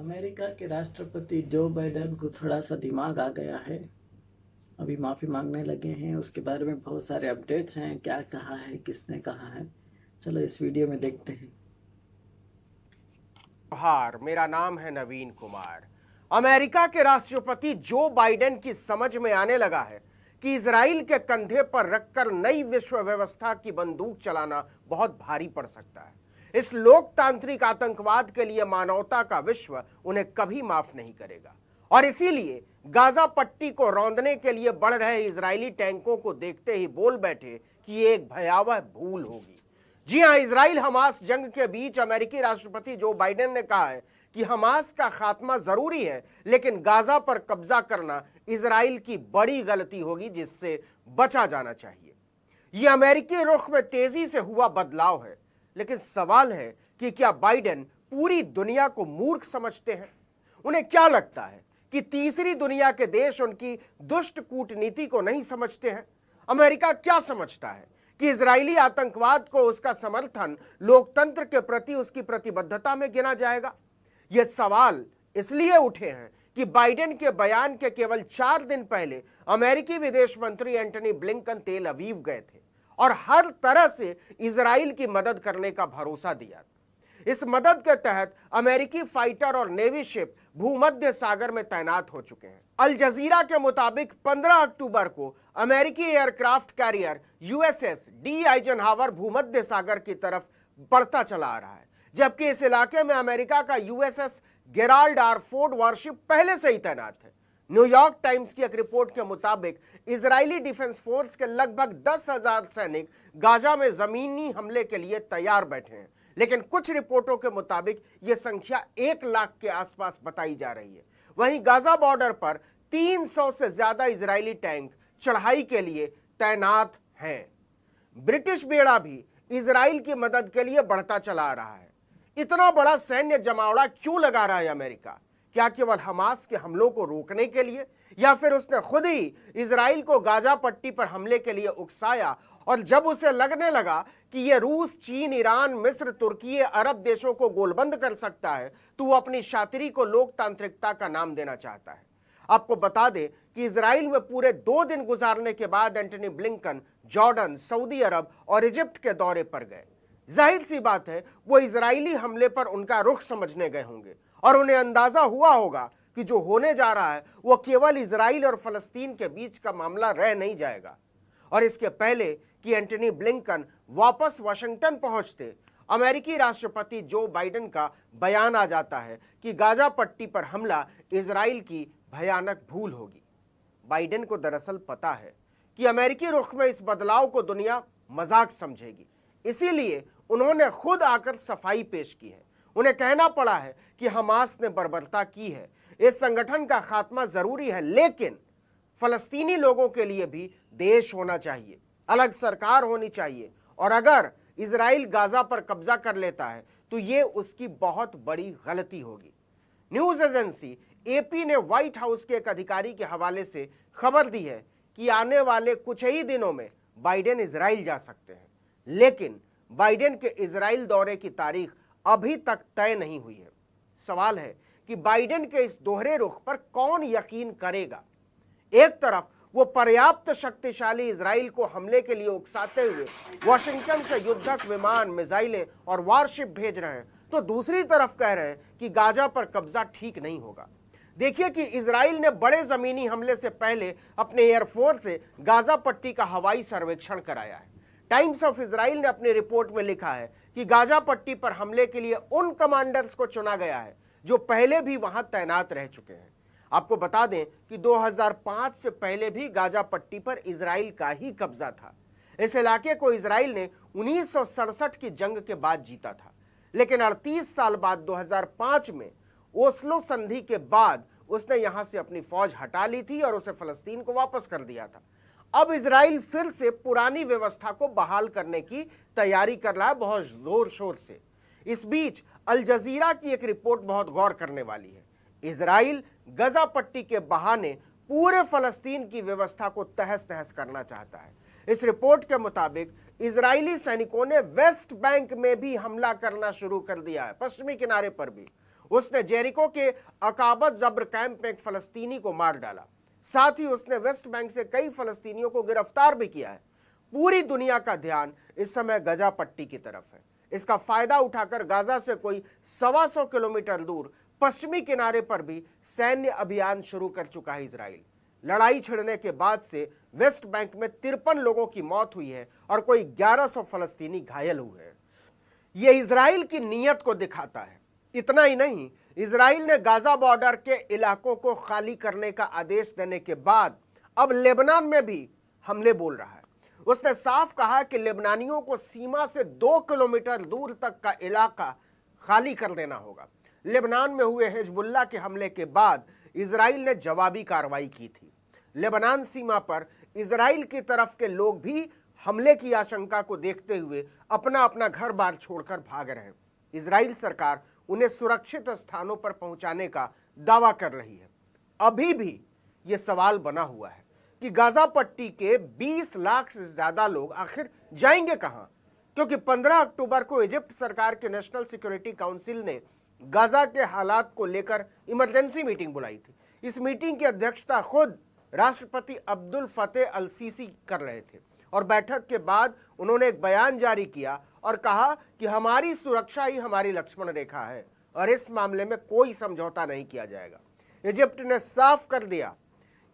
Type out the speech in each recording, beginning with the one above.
America के राष्ट्रपति Joe Biden को थोड़ा सा दिमाग आ गया है। अभी माफ़ी मांगने लगे हैं। उसके बारे में बहुत सारे अपडेट्स हैं, क्या कहा है, किसने कहा है, चलो इस वीडियो में देखते हैं। हार मेरा नाम है नवीन कुमार। अमेरिका के राष्ट्रपति जो बाइडेन की समझ में आने लगा है कि इजराइल के कंधे पर रखकर नई विश्व व्यवस्था की बंदूक चलाना बहुत भारी पड़ सकता है। इस लोकतांत्रिक आतंकवाद के लिए मानवता का विश्व उन्हें कभी माफ नहीं करेगा और इसीलिए गाजा पट्टी को रौंदने के लिए बढ़ रहे इजरायली टैंकों को देखते ही बोल बैठे कि ये एक भयावह भूल होगी। जी हां, इजराइल हमास जंग के बीच अमेरिकी राष्ट्रपति जो बाइडेन ने कहा है कि हमास का खात्मा जरूरी है, लेकिन गाजा पर कब्जा करना इजराइल की बड़ी गलती होगी जिससे बचा जाना चाहिए। यह अमेरिकी रुख में तेजी से हुआ बदलाव है, लेकिन सवाल है कि क्या बाइडेन पूरी दुनिया को मूर्ख समझते हैं? उन्हें क्या लगता है कि तीसरी दुनिया के देश उनकी दुष्ट कूटनीति को नहीं समझते हैं? अमेरिका क्या समझता है कि इजरायली आतंकवाद को उसका समर्थन लोकतंत्र के प्रति उसकी प्रतिबद्धता में गिना जाएगा? ये सवाल इसलिए उठे हैं कि बाइडेन के बयान के केवल 4 दिन पहले अमेरिकी विदेश मंत्री एंटनी ब्लिंकन तेल अवीव गए थे और हर तरह से इजराइल की मदद करने का भरोसा दिया। इस मदद के तहत अमेरिकी फाइटर और नेवी शिप भूमध्य सागर में तैनात हो चुके हैं। अल जजीरा के मुताबिक 15 अक्टूबर को अमेरिकी aircraft carrier USS D Eisenhower भूमध्य सागर की तरफ बढ़ता चला आ रहा है, जबकि इस इलाके में अमेरिका का USS Gerald R Ford warship पहले से ही तैनात है। न्यूयॉर्क टाइम्स की एक रिपोर्ट के मुताबिक इजरायली डिफेंस फोर्स के लगभग 10,000 सैनिक गाजा में जमीनी हमले के लिए तैयार बैठे हैं, लेकिन कुछ रिपोर्टों के मुताबिक यह संख्या 1 लाख के आसपास बताई जा रही है। वहीं गाजा बॉर्डर पर 300 से ज्यादा इजरायली टैंक चढ़ाई के लिए तैनात हैं। ब्रिटिश बेड़ा भी इजराइल की मदद के लिए बढ़ता चला आ रहा है। इतना बड़ा सैन्य जमावड़ा क्यों लगा रहा है अमेरिका? क्या केवल हमास के हमलों को रोकने के लिए, या फिर उसने खुद ही इजराइल को गाजा पट्टी पर हमले के लिए उकसाया और जब उसे लगने लगा कि यह रूस, चीन, ईरान, मिस्र, तुर्की, अरब देशों को गोलबंद कर सकता है, तो वो अपनी शातिरी को लोकतांत्रिकता का नाम देना चाहता है? आपको बता दें कि इजराइल में पूरे 2 दिन गुजारने के बाद एंटनी ब्लिंकन जॉर्डन, सऊदी अरब और इजिप्ट के दौरे पर गए। जाहिर सी बात है, वो इजरायली हमले पर उनका रुख समझने गए होंगे और उन्हें अंदाजा हुआ होगा कि जो होने जा रहा है वो केवल इजराइल और फलस्तीन के बीच का मामला रह नहीं जाएगा। और इसके पहले कि एंटनी ब्लिंकन वापस वाशिंगटन पहुंचते, अमेरिकी राष्ट्रपति जो बाइडेन का बयान आ जाता है कि गाजा पट्टी पर हमला इजराइल की भयानक भूल होगी। बाइडेन को दरअसल पता है कि अमेरिकी रुख में इस बदलाव को दुनिया मजाक समझेगी, इसीलिए उन्होंने खुद आकर सफाई पेश की है। उन्हें कहना पड़ा है कि हमास ने बर्बरता की है, इस संगठन का खात्मा जरूरी है, लेकिन फलस्तीनी लोगों के लिए भी देश होना चाहिए, अलग सरकार होनी चाहिए, और अगर इजराइल गाजा पर कब्जा कर लेता है तो ये उसकी बहुत बड़ी गलती होगी। न्यूज एजेंसी एपी ने व्हाइट हाउस के एक अधिकारी के हवाले से खबर दी है कि आने वाले कुछ ही दिनों में बाइडेन इजराइल जा सकते हैं, लेकिन बाइडेन के इजराइल दौरे की तारीख अभी तक तय नहीं हुई है। सवाल है कि बाइडेन के इस दोहरे रुख पर कौन यकीन करेगा? एक तरफ वो पर्याप्त शक्तिशाली इजराइल को हमले के लिए उकसाते हुए वॉशिंगटन से युद्धक विमान, मिसाइलें और वारशिप भेज रहे हैं, तो दूसरी तरफ कह रहे हैं कि गाजा पर कब्जा ठीक नहीं होगा। देखिए कि इजराइल ने बड़े जमीनी हमले से पहले अपने एयरफोर्स से गाजा पट्टी का हवाई सर्वेक्षण कराया है। टाइम्स ऑफ इजराइल ने अपनी रिपोर्ट में लिखा है कि गाजा पट्टी पर हमले के लिए उन कमांडर्स को चुना गया है जो पहले भी वहां तैनात रह चुके हैं। आपको बता दें कि 2005 से पहले भी गाजा पट्टी पर इजराइल का ही कब्जा था। इस इलाके को इजराइल ने 1967 की जंग के बाद जीता था, लेकिन 38 साल बाद 2005 में ओस्लो संधि के बाद उसने यहां से अपनी फौज हटा ली थी और उसे फलस्तीन को वापस कर दिया था। अब इजराइल फिर से पुरानी व्यवस्था को बहाल करने की तैयारी कर रहा है, बहुत जोर शोर से। इस बीच अल जजीरा की एक रिपोर्ट बहुत गौर करने वाली है। इजराइल गाजा पट्टी के बहाने पूरे फलस्तीन की व्यवस्था को तहस नहस करना चाहता है। इस रिपोर्ट के मुताबिक इजरायली सैनिकों ने वेस्ट बैंक में भी हमला करना शुरू कर दिया है, पश्चिमी किनारे पर भी। उसने जेरिको के अकाबत जब्र कैंप में एक फलस्तीनी को मार डाला। साथ ही उसने वेस्ट बैंक से कई फलस्तीनियों को गिरफ्तार भी किया है। पूरी दुनिया का ध्यान इस समय गजा पट्टी की तरफ है। इसका फायदा उठाकर गाजा से कोई 125 किलोमीटर दूर पश्चिमी किनारे पर भी सैन्य अभियान शुरू कर चुका है इजराइल। लड़ाई छिड़ने के बाद से वेस्ट बैंक में 53 लोगों की मौत हुई है और कोई 1100 फलस्तीनी घायल हुए हैं। यह इजराइल की नीयत को दिखाता है। इतना ही नहीं, इजराइल ने गाजा बॉर्डर के इलाकों को खाली करने का आदेश देने के बाद अब लेबनान में भी हमले बोल रहा है। उसने साफ कहा कि लेबनानियों को सीमा से 2 किलोमीटर दूर तक का इलाका खाली कर देना होगा। लेबनान में हुए हिजबुल्लाह के हमले के बाद इजराइल ने जवाबी कार्रवाई की थी। लेबनान सीमा पर इजराइल की तरफ के लोग भी हमले की आशंका को देखते हुए अपना अपना घर बार छोड़कर भाग रहे हैं। इजराइल सरकार उन्हें सुरक्षित स्थानों पर पहुंचाने का दावा कर रही है। अभी भी यह सवाल बना हुआ है कि गाजा पट्टी के 20 लाख से ज्यादा लोग आखिर जाएंगे कहां, क्योंकि 15 अक्टूबर को इजिप्ट सरकार के नेशनल सिक्योरिटी काउंसिल ने गाजा के हालात को लेकर इमरजेंसी मीटिंग बुलाई थी। इस मीटिंग की अध्यक्षता खुद राष्ट्रपति अब्दुल फतेह अल सीसी कर रहे थे और बैठक के बाद उन्होंने एक बयान जारी किया और कहा कि हमारी सुरक्षा ही हमारी लक्ष्मण रेखा है और इस मामले में कोई समझौता नहीं किया जाएगा। इजिप्ट ने साफ कर दिया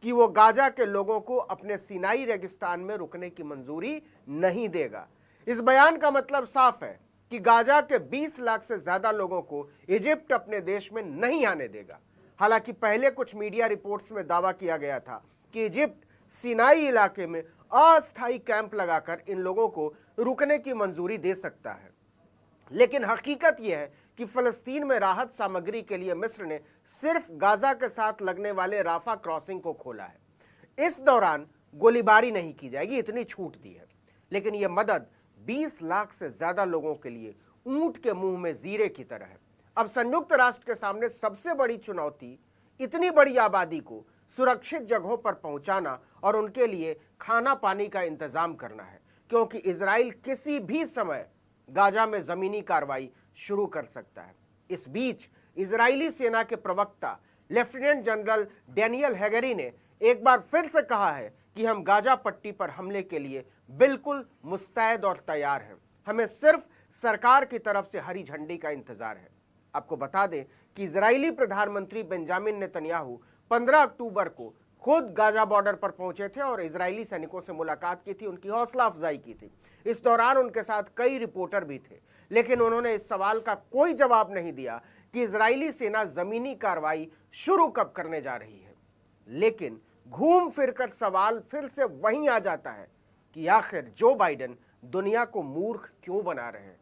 कि वो गाजा के लोगों को अपने सिनाई रेगिस्तान में रुकने की मंजूरी नहीं देगा। इस बयान का मतलब साफ है कि गाजा के 20 लाख से ज्यादा लोगों को इजिप्ट अपने देश में नहीं आने देगा। हालांकि पहले कुछ मीडिया रिपोर्ट्स में दावा किया गया था कि इजिप्ट सिनाई इलाके में अस्थायी कैंप लगाकर इन लोगों को रुकने की मंजूरी दे सकता है, लेकिन हकीकत यह है कि फलस्तीन में राहत सामग्री के लिए मिस्र ने सिर्फ गाजा के साथ लगने वाले राफा क्रॉसिंग को खोला है। इस दौरान गोलीबारी नहीं की जाएगी, इतनी छूट दी है। लेकिन यह मदद 20 लाख से ज्यादा लोगों के लिए ऊंट के मुंह में जीरे की तरह है। अब संयुक्त राष्ट्र के सामने सबसे बड़ी चुनौती इतनी बड़ी आबादी को सुरक्षित जगहों पर पहुंचाना और उनके लिए खाना पानी का इंतजाम करना है, क्योंकि इजराइल किसी भी समय गाजा में जमीनी कार्रवाई शुरू कर सकता है। इस बीच इजरायली सेना के प्रवक्ता लेफ्टिनेंट जनरल डैनियल हैगरी ने एक बार फिर से कहा है कि हम गाजा पट्टी पर हमले के लिए बिल्कुल मुस्तैद और तैयार हैं। हमें सिर्फ सरकार की तरफ से हरी झंडी का इंतजार है। आपको बता दें कि इजरायली प्रधानमंत्री बेंजामिन नेतन्याहू 15 अक्टूबर को खुद गाजा बॉर्डर पर पहुंचे थे और इजरायली सैनिकों से मुलाकात की थी, उनकी हौसला अफजाई की थी। इस दौरान उनके साथ कई रिपोर्टर भी थे, लेकिन उन्होंने इस सवाल का कोई जवाब नहीं दिया कि इजरायली सेना जमीनी कार्रवाई शुरू कब करने जा रही है। लेकिन घूम फिरकर सवाल फिर से वहीं आ जाता है कि आखिर जो बाइडेन दुनिया को मूर्ख क्यों बना रहे हैं।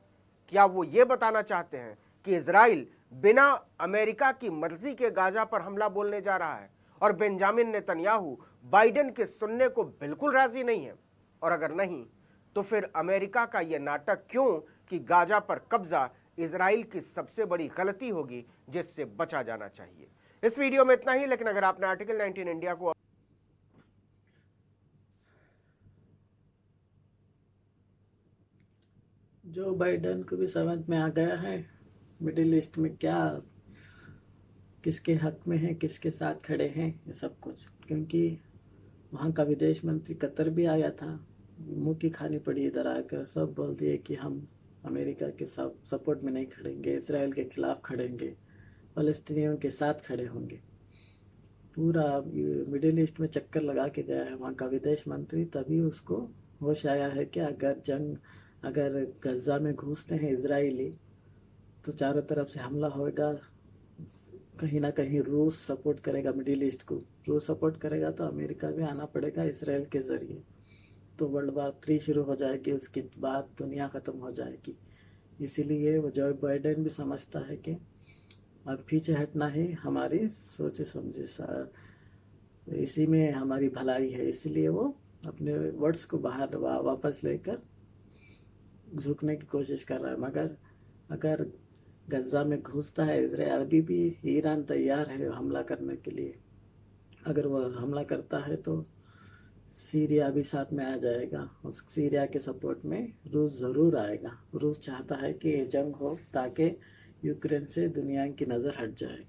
क्या वो ये बताना चाहते हैं कि इजराइल बिना अमेरिका की मर्जी के गाजा पर हमला बोलने जा रहा है और बेंजामिन नेतन्याहू बाइडेन के सुनने को बिल्कुल राजी नहीं है? और अगर नहीं तो फिर अमेरिका का यह नाटक क्यों कि गाजा पर कब्जा इजराइल की सबसे बड़ी गलती होगी जिससे बचा जाना चाहिए। इस वीडियो में इतना ही, लेकिन अगर आपने आर्टिकल 19 इंडिया को जो बाइडेन को भी समझ में आ गया है मिडिल ईस्ट में क्या किसके हक में है, किसके साथ खड़े हैं, ये सब कुछ। क्योंकि वहाँ का विदेश मंत्री कतर भी आया था, मुंह की खानी पड़ी इधर आकर। सब बोल दिए कि हम अमेरिका के सपोर्ट में नहीं खड़ेंगे, इसराइल के खिलाफ खड़ेंगे, फ़लस्तीनियों के साथ खड़े होंगे। पूरा मिडिल ईस्ट में चक्कर लगा के गया है वहाँ का विदेश मंत्री, तभी उसको होश आया है कि अगर गजा में घुसते हैं इजरायली तो चारों तरफ से हमला होगा। कहीं ना कहीं रूस सपोर्ट करेगा मिडिल ईस्ट को, रूस सपोर्ट करेगा तो अमेरिका भी आना पड़ेगा इसराइल के ज़रिए, तो वर्ल्ड वार 3 शुरू हो जाएगी, उसके बाद दुनिया ख़त्म हो जाएगी। इसीलिए वो जो बाइडेन भी समझता है कि अब पीछे हटना ही हमारी सोचे समझे इसी में हमारी भलाई है। इसलिए वो अपने वर्ड्स को बाहर वापस लेकर झुकने की कोशिश कर रहा है। मगर अगर गजा में घुसता है इजराइल, अभी भी ईरान तैयार है हमला करने के लिए। अगर वो हमला करता है तो सीरिया भी साथ में आ जाएगा। उस सीरिया के सपोर्ट में रूस ज़रूर आएगा। रूस चाहता है कि ये जंग हो ताकि यूक्रेन से दुनिया की नज़र हट जाए।